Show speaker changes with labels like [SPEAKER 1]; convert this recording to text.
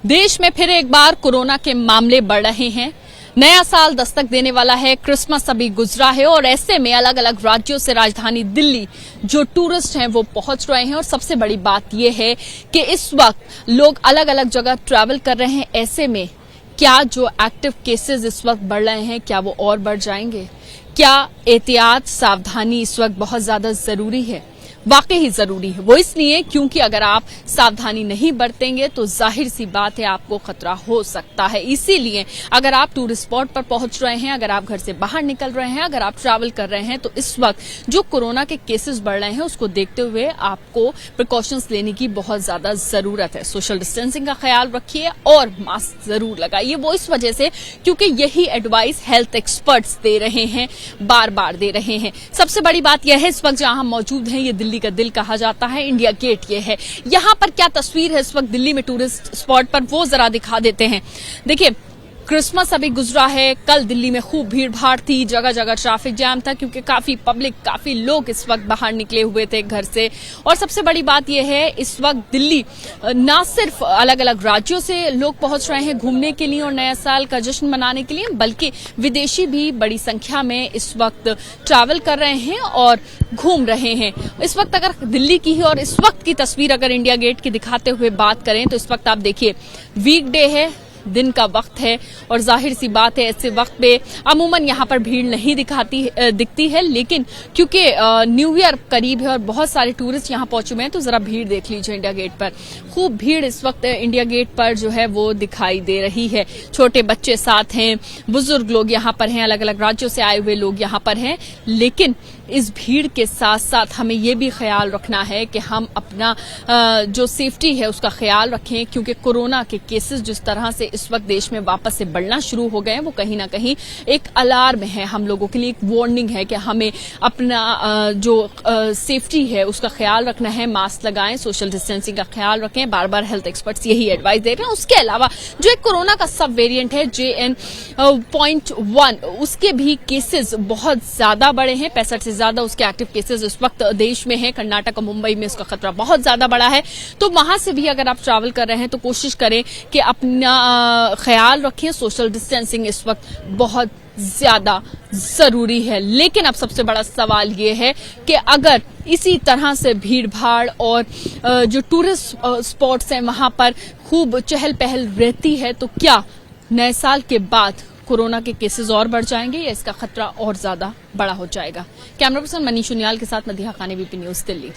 [SPEAKER 1] देश में फिर एक बार कोरोना के मामले बढ़ रहे हैं। नया साल दस्तक देने वाला है, क्रिसमस अभी गुजरा है और ऐसे में अलग अलग राज्यों से राजधानी दिल्ली जो टूरिस्ट हैं वो पहुंच रहे हैं। और सबसे बड़ी बात यह है कि इस वक्त लोग अलग अलग जगह ट्रैवल कर रहे हैं। ऐसे में क्या जो एक्टिव केसेस इस वक्त बढ़ रहे हैं, क्या वो और बढ़ जाएंगे? क्या एहतियात, सावधानी इस वक्त बहुत ज्यादा जरूरी है? वाकई ही जरूरी है। वो इसलिए क्योंकि अगर आप सावधानी नहीं बरतेंगे तो जाहिर सी बात है आपको खतरा हो सकता है। इसीलिए अगर आप टूरिस्ट स्पॉट पर पहुंच रहे हैं, अगर आप घर से बाहर निकल रहे हैं, अगर आप ट्रैवल कर रहे हैं, तो इस वक्त जो कोरोना के केसेस बढ़ रहे हैं उसको देखते हुए आपको प्रिकॉशंस लेने की बहुत ज्यादा जरूरत है। सोशल डिस्टेंसिंग का ख्याल रखिए और मास्क जरूर लगाइए। वो इस वजह से क्योंकि यही एडवाइस हेल्थ एक्सपर्ट्स दे रहे हैं, बार बार दे रहे हैं। सबसे बड़ी बात यह है इस वक्त जहां हम मौजूद हैं, ये दिल्ली का दिल कहा जाता है, इंडिया गेट ये है। यहां पर क्या तस्वीर है इस वक्त दिल्ली में टूरिस्ट स्पॉट पर, वो जरा दिखा देते हैं। देखिए, क्रिसमस अभी गुजरा है, कल दिल्ली में खूब भीड़ भाड़ थी, जगह जगह ट्रैफिक जैम था क्योंकि काफी लोग इस वक्त बाहर निकले हुए थे घर से। और सबसे बड़ी बात यह है इस वक्त दिल्ली न सिर्फ अलग अलग राज्यों से लोग पहुंच रहे हैं घूमने के लिए और नया साल का जश्न मनाने के लिए, बल्कि विदेशी भी बड़ी संख्या में इस वक्त ट्रैवल कर रहे हैं और घूम रहे हैं। इस वक्त अगर दिल्ली की ही और इस वक्त की तस्वीर अगर इंडिया गेट की दिखाते हुए बात करें तो इस वक्त आप देखिए वीकडे है, दिन का वक्त है और जाहिर सी बात है ऐसे वक्त पे अमूमन यहाँ पर भीड़ नहीं दिखती है, लेकिन क्योंकि न्यू ईयर करीब है और बहुत सारे टूरिस्ट यहाँ पहुंचे हुए हैं तो जरा भीड़ देख लीजिए इंडिया गेट पर। खूब भीड़ इस वक्त इंडिया गेट पर जो है वो दिखाई दे रही है। छोटे बच्चे साथ हैं, बुजुर्ग लोग यहाँ पर हैं, अलग अलग राज्यों से आए हुए लोग यहाँ पर हैं। लेकिन इस भीड़ के साथ साथ हमें ये भी ख्याल रखना है कि हम अपना जो सेफ्टी है उसका ख्याल रखें, क्योंकि कोरोना के केसेस जिस तरह से इस वक्त देश में वापस से बढ़ना शुरू हो गए हैं वो कहीं ना कहीं एक अलार्म है हम लोगों के लिए, एक वार्निंग है कि हमें अपना जो सेफ्टी है उसका ख्याल रखना है। मास्क लगाएं, सोशल डिस्टेंसिंग का ख्याल रखें, बार बार हेल्थ एक्सपर्ट्स यही एडवाइस दे रहे हैं। उसके अलावा जो एक कोरोना का सब वेरिएंट है JN.1 उसके भी केसेस बहुत ज्यादा बड़े हैं, 65 से ज्यादा उसके एक्टिव केसेस इस वक्त देश में हैं। कर्नाटक और मुंबई में उसका खतरा बहुत ज्यादा बड़ा है। तो वहां से भी अगर आप ट्रैवल कर रहे हैं तो कोशिश करें कि अपना ख्याल रखें। सोशल डिस्टेंसिंग इस वक्त बहुत ज्यादा जरूरी है। लेकिन अब सबसे बड़ा सवाल यह है कि अगर इसी तरह से भीड़ भाड़ और जो टूरिस्ट स्पॉट्स हैं वहां पर खूब चहल पहल रहती है तो क्या नए साल के बाद कोरोना के केसेस और बढ़ जाएंगे या इसका खतरा और ज्यादा बड़ा हो जाएगा? कैमरा पर्सन मनीष उनियाल के साथ मदीहा खान, ABP न्यूज, दिल्ली।